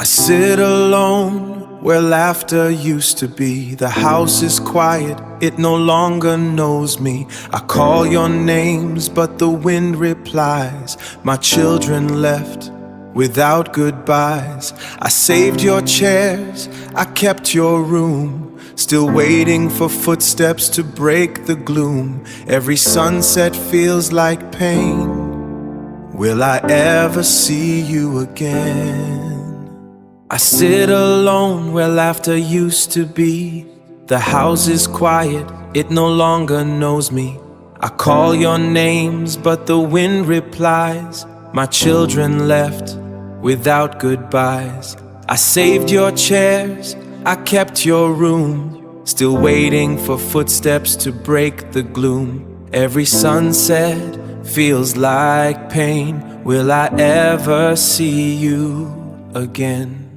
I sit alone where laughter used to be. The house is quiet, it no longer knows me. I call your names, but the wind replies. My children left without goodbyes. I saved your chairs, I kept your room, still waiting for footsteps to break the gloom. Every sunset feels like pain. Will I ever see you again? I sit alone where laughter used to be. The house is quiet, it no longer knows me. I call your names, but the wind replies. My children left without goodbyes. I saved your chairs, I kept your room, still waiting for footsteps to break the gloom. Every sunset feels like pain. Will I ever see you again?